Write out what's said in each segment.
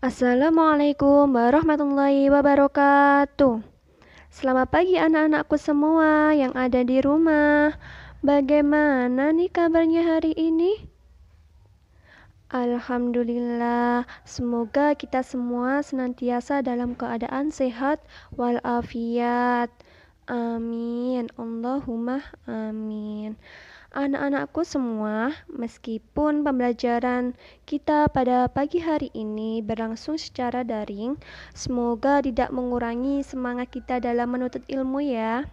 Assalamualaikum warahmatullahi wabarakatuh. Selamat pagi anak-anakku semua yang ada di rumah. Bagaimana nih kabarnya hari ini? Alhamdulillah, semoga kita semua senantiasa dalam keadaan sehat walafiat. Amin. Allahumma amin. Anak-anakku semua, meskipun pembelajaran kita pada pagi hari ini berlangsung secara daring, semoga tidak mengurangi semangat kita dalam menuntut ilmu ya.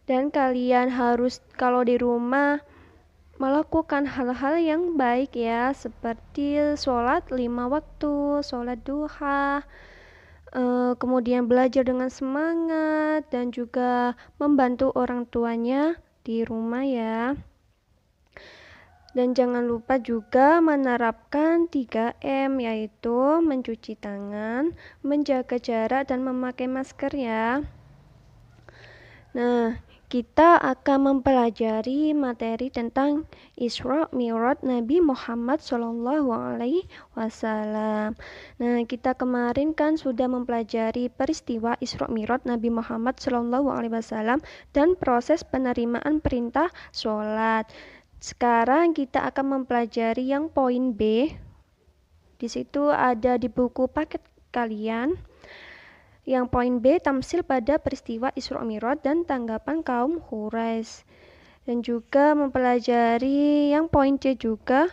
Dan kalian harus kalau di rumah melakukan hal-hal yang baik ya, seperti sholat 5 waktu, sholat duha, kemudian belajar dengan semangat dan juga membantu orang tuanya di rumah ya. Dan jangan lupa juga menerapkan 3M, yaitu mencuci tangan, menjaga jarak, dan memakai masker ya. Nah, kita akan mempelajari materi tentang Isra Mi'raj Nabi Muhammad SAW. Nah, kita kemarin kan sudah mempelajari peristiwa Isra Mi'raj Nabi Muhammad SAW dan proses penerimaan perintah sholat. Sekarang kita akan mempelajari yang poin B. Di situ ada di buku paket kalian. Yang poin B, tamsil pada peristiwa Isra Mi'raj dan tanggapan kaum Quraisy. Dan juga mempelajari yang poin C juga,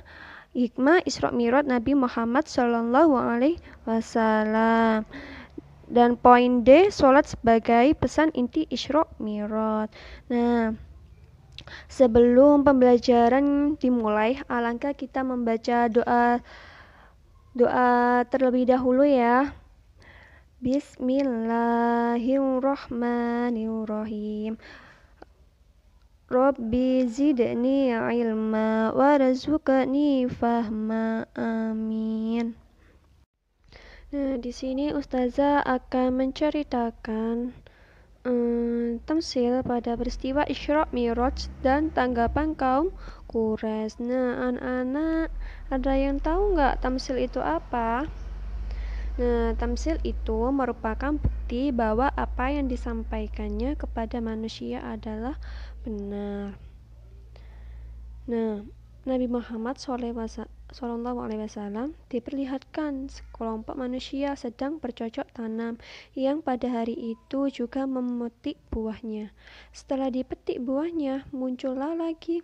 hikmah Isra Mi'raj Nabi Muhammad SAW. Dan poin D, sholat sebagai pesan inti Isra Mi'raj. Nah, sebelum pembelajaran dimulai, alangkah kita membaca doa terlebih dahulu ya. Bismillahirrahmanirrahim. Rabbi zidni ilma warzuqni fahma. Amin. Nah, di sini Ustazah akan menceritakan tamsil pada peristiwa Isra Mi'raj dan tanggapan kaum Quraisy. Nah, anak-anak, ada yang tahu nggak tamsil itu apa? Nah, tamsil itu merupakan bukti bahwa apa yang disampaikannya kepada manusia adalah benar. Nah, Nabi Muhammad SAW diperlihatkan sekelompok manusia sedang bercocok tanam yang pada hari itu juga memetik buahnya. Setelah dipetik buahnya, muncullah lagi.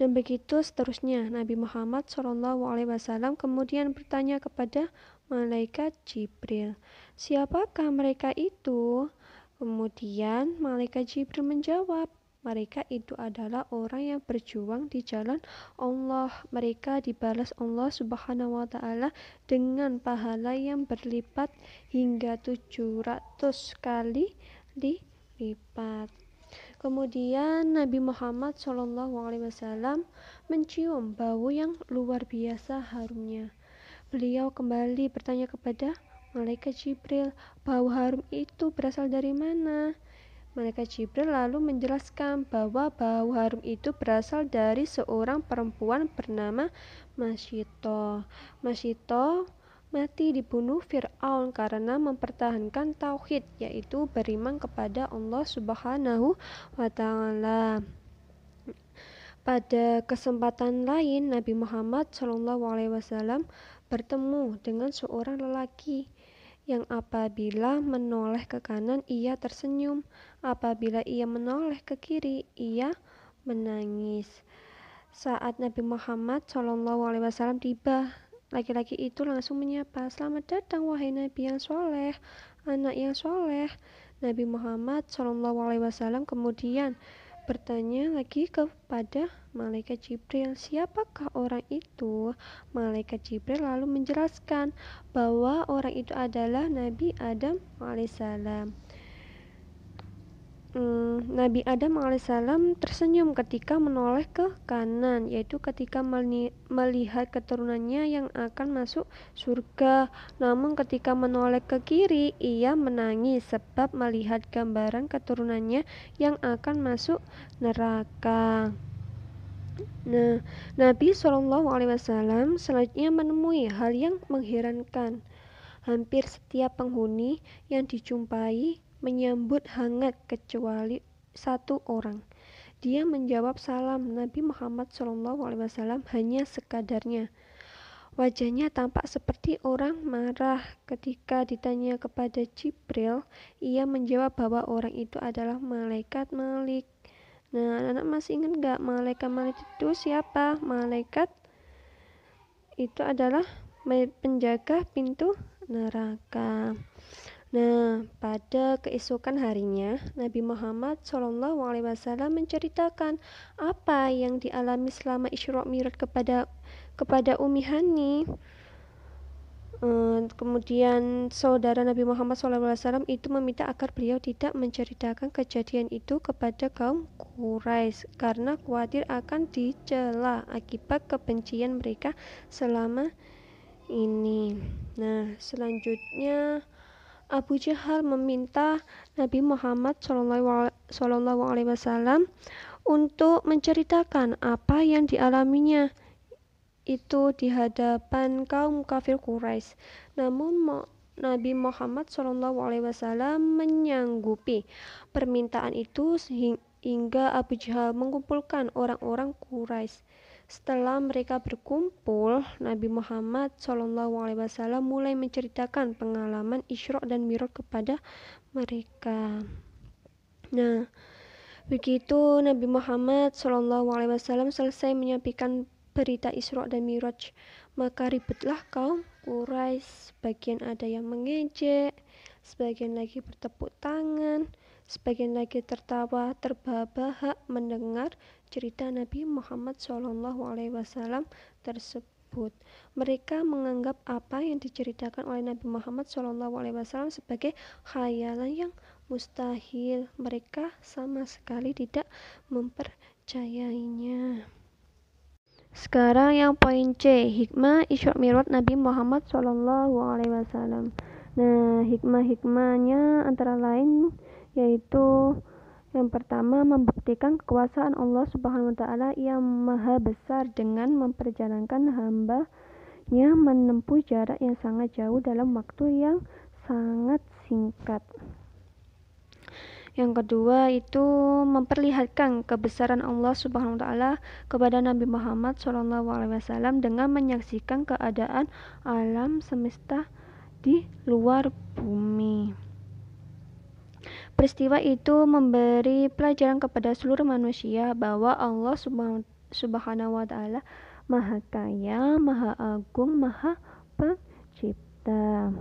Dan begitu seterusnya. Nabi Muhammad SAW kemudian bertanya kepada malaikat Jibril, "Siapakah mereka itu?" Kemudian malaikat Jibril menjawab, "Mereka itu adalah orang yang berjuang di jalan Allah. Mereka dibalas Allah Subhanahu wa Ta'ala dengan pahala yang berlipat hingga 700 kali lipat." Kemudian Nabi Muhammad SAW mencium bau yang luar biasa harumnya. Beliau kembali bertanya kepada malaikat Jibril, "Bau harum itu berasal dari mana?" Malaikat Jibril lalu menjelaskan bahwa bau harum itu berasal dari seorang perempuan bernama Masyito. Masyito mati dibunuh Fir'aun karena mempertahankan tauhid, yaitu beriman kepada Allah Subhanahu wa Ta'ala. Pada kesempatan lain, Nabi Muhammad SAW bertemu dengan seorang lelaki yang apabila menoleh ke kanan ia tersenyum, apabila ia menoleh ke kiri ia menangis. Saat Nabi Muhammad SAW tiba, laki-laki itu langsung menyapa, "Selamat datang wahai Nabi yang soleh, anak yang soleh." Nabi Muhammad SAW kemudian bertanya lagi kepada malaikat Jibril, "Siapakah orang itu?" Malaikat Jibril lalu menjelaskan bahwa orang itu adalah Nabi Adam alaihissalam. Nabi Adam alaihissalam tersenyum ketika menoleh ke kanan, yaitu ketika melihat keturunannya yang akan masuk surga. Namun ketika menoleh ke kiri, ia menangis sebab melihat gambaran keturunannya yang akan masuk neraka. Nah, Nabi SAW selanjutnya menemui hal yang mengherankan. Hampir setiap penghuni yang dijumpai menyambut hangat kecuali satu orang. Dia menjawab salam Nabi Muhammad SAW hanya sekadarnya. Wajahnya tampak seperti orang marah. Ketika ditanya kepada Jibril, ia menjawab bahwa orang itu adalah malaikat Malik. Nah, anak-anak masih ingat nggak malaikat Malik itu siapa? Malaikat itu adalah penjaga pintu neraka. Nah, pada keesokan harinya, Nabi Muhammad SAW menceritakan apa yang dialami selama Isra Mi'raj kepada Ummi Hani. Kemudian saudara Nabi Muhammad SAW itu meminta agar beliau tidak menceritakan kejadian itu kepada kaum Quraisy karena khawatir akan dicela akibat kebencian mereka selama ini. Nah, selanjutnya Abu Jahal meminta Nabi Muhammad SAW untuk menceritakan apa yang dialaminya itu di hadapan kaum kafir Quraisy. Namun Nabi Muhammad SAW menyanggupi permintaan itu hingga Abu Jahal mengumpulkan orang-orang Quraisy. Setelah mereka berkumpul, Nabi Muhammad SAW mulai menceritakan pengalaman Isra dan Mi'raj kepada mereka. Nah, begitu Nabi Muhammad SAW selesai menyampaikan berita Isra dan Mi'raj, maka ributlah kaum Quraisy. Sebagian ada yang mengejek, sebagian lagi bertepuk tangan, sebagian lagi tertawa terbahak-bahak mendengar cerita Nabi Muhammad SAW tersebut. Mereka menganggap apa yang diceritakan oleh Nabi Muhammad SAW sebagai khayalan yang mustahil. Mereka sama sekali tidak mempercayainya. Sekarang yang poin C, hikmah Isra Mi'raj Nabi Muhammad SAW. Nah, hikmah-hikmahnya antara lain yaitu yang pertama, membuktikan kekuasaan Allah Subhanahu wa taala yang maha besar dengan memperjalankan hamba-Nya menempuh jarak yang sangat jauh dalam waktu yang sangat singkat. Yang kedua itu memperlihatkan kebesaran Allah Subhanahu wa taala kepada Nabi Muhammad SAW dengan menyaksikan keadaan alam semesta di luar bumi. Peristiwa itu memberi pelajaran kepada seluruh manusia bahwa Allah Subhanahu wa taala Maha Kaya, Maha Agung, Maha Pencipta.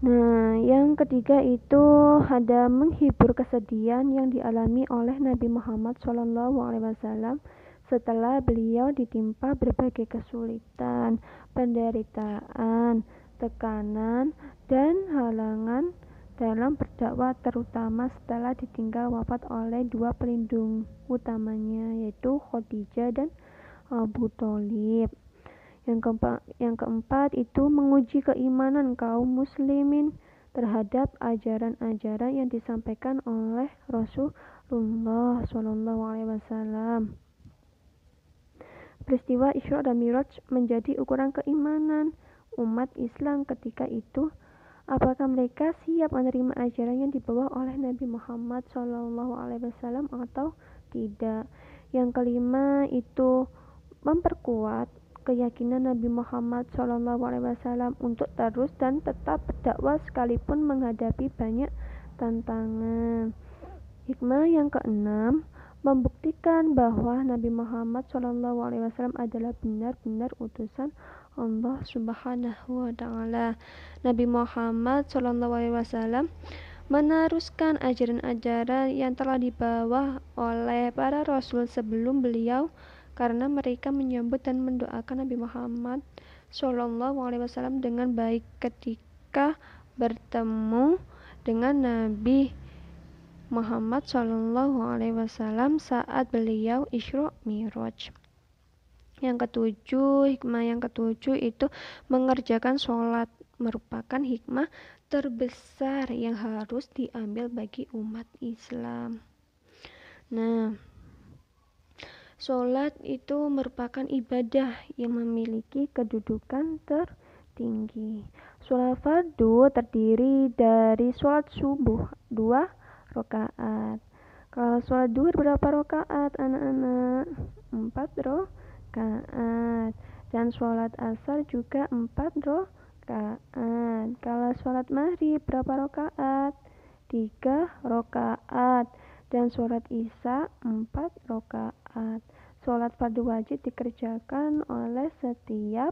Nah, yang ketiga itu ada menghibur kesedihan yang dialami oleh Nabi Muhammad SAW setelah beliau ditimpa berbagai kesulitan, penderitaan, tekanan, dan halangan dalam berdakwah, terutama setelah ditinggal wafat oleh dua pelindung utamanya yaitu Khadijah dan Abu Thalib. Yang keempat itu menguji keimanan kaum muslimin terhadap ajaran-ajaran yang disampaikan oleh Rasulullah SAW. Peristiwa Isra dan Mi'raj menjadi ukuran keimanan umat Islam ketika itu. Apakah mereka siap menerima ajaran yang dibawa oleh Nabi Muhammad SAW atau tidak? Yang kelima itu memperkuat keyakinan Nabi Muhammad SAW untuk terus dan tetap berdakwah sekalipun menghadapi banyak tantangan. Hikmah yang keenam, membuktikan bahwa Nabi Muhammad SAW adalah benar-benar utusan Allah Subhanahu wa taala. Nabi Muhammad SAW meneruskan ajaran-ajaran yang telah dibawa oleh para rasul sebelum beliau karena mereka menyambut dan mendoakan Nabi Muhammad SAW dengan baik ketika bertemu dengan Nabi Muhammad SAW saat beliau Isra Mi'raj. Hikmah yang ketujuh itu mengerjakan sholat merupakan hikmah terbesar yang harus diambil bagi umat Islam. Nah, Sholat itu merupakan ibadah yang memiliki kedudukan tertinggi. Sholat fardu terdiri dari sholat subuh 2 rakaat. Kalau sholat duhur berapa rakaat anak-anak? 4 rakaat. Dan sholat asar juga 4 rakaat. Kalau sholat maghrib berapa rakaat? 3 rakaat. Dan sholat isya 4 rakaat. Sholat fardu wajib dikerjakan oleh setiap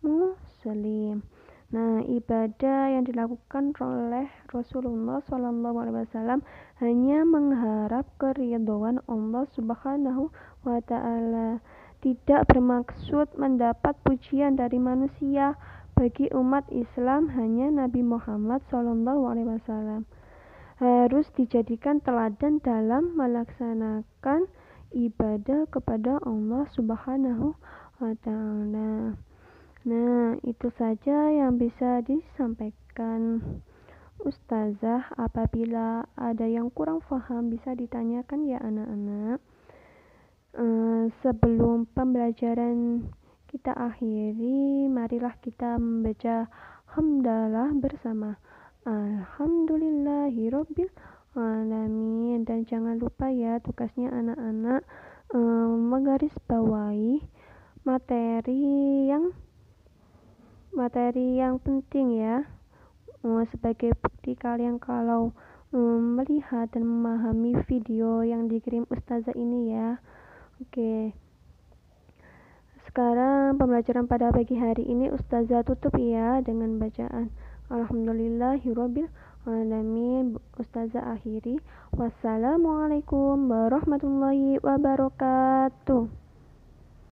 muslim. Nah, ibadah yang dilakukan oleh Rasulullah SAW hanya mengharap keridhaan Allah Subhanahu wa Ta'ala, tidak bermaksud mendapat pujian dari manusia. Bagi umat Islam, hanya Nabi Muhammad SAW harus dijadikan teladan dalam melaksanakan ibadah kepada Allah Subhanahu wa Ta'ala. Nah, itu saja yang bisa disampaikan Ustazah. Apabila ada yang kurang paham bisa ditanyakan ya anak-anak. Sebelum pembelajaran kita akhiri, marilah kita membaca hamdalah bersama. Alhamdulillahirabbil alamin. Dan jangan lupa ya, tugasnya anak-anak menggarisbawahi materi yang penting ya, sebagai bukti kalian kalau melihat dan memahami video yang dikirim Ustazah ini ya. Oke, sekarang pembelajaran pada pagi hari ini Ustazah tutup ya dengan bacaan Alhamdulillahirabbil alamin. Ustazah akhiri. Wassalamualaikum warahmatullahi wabarakatuh.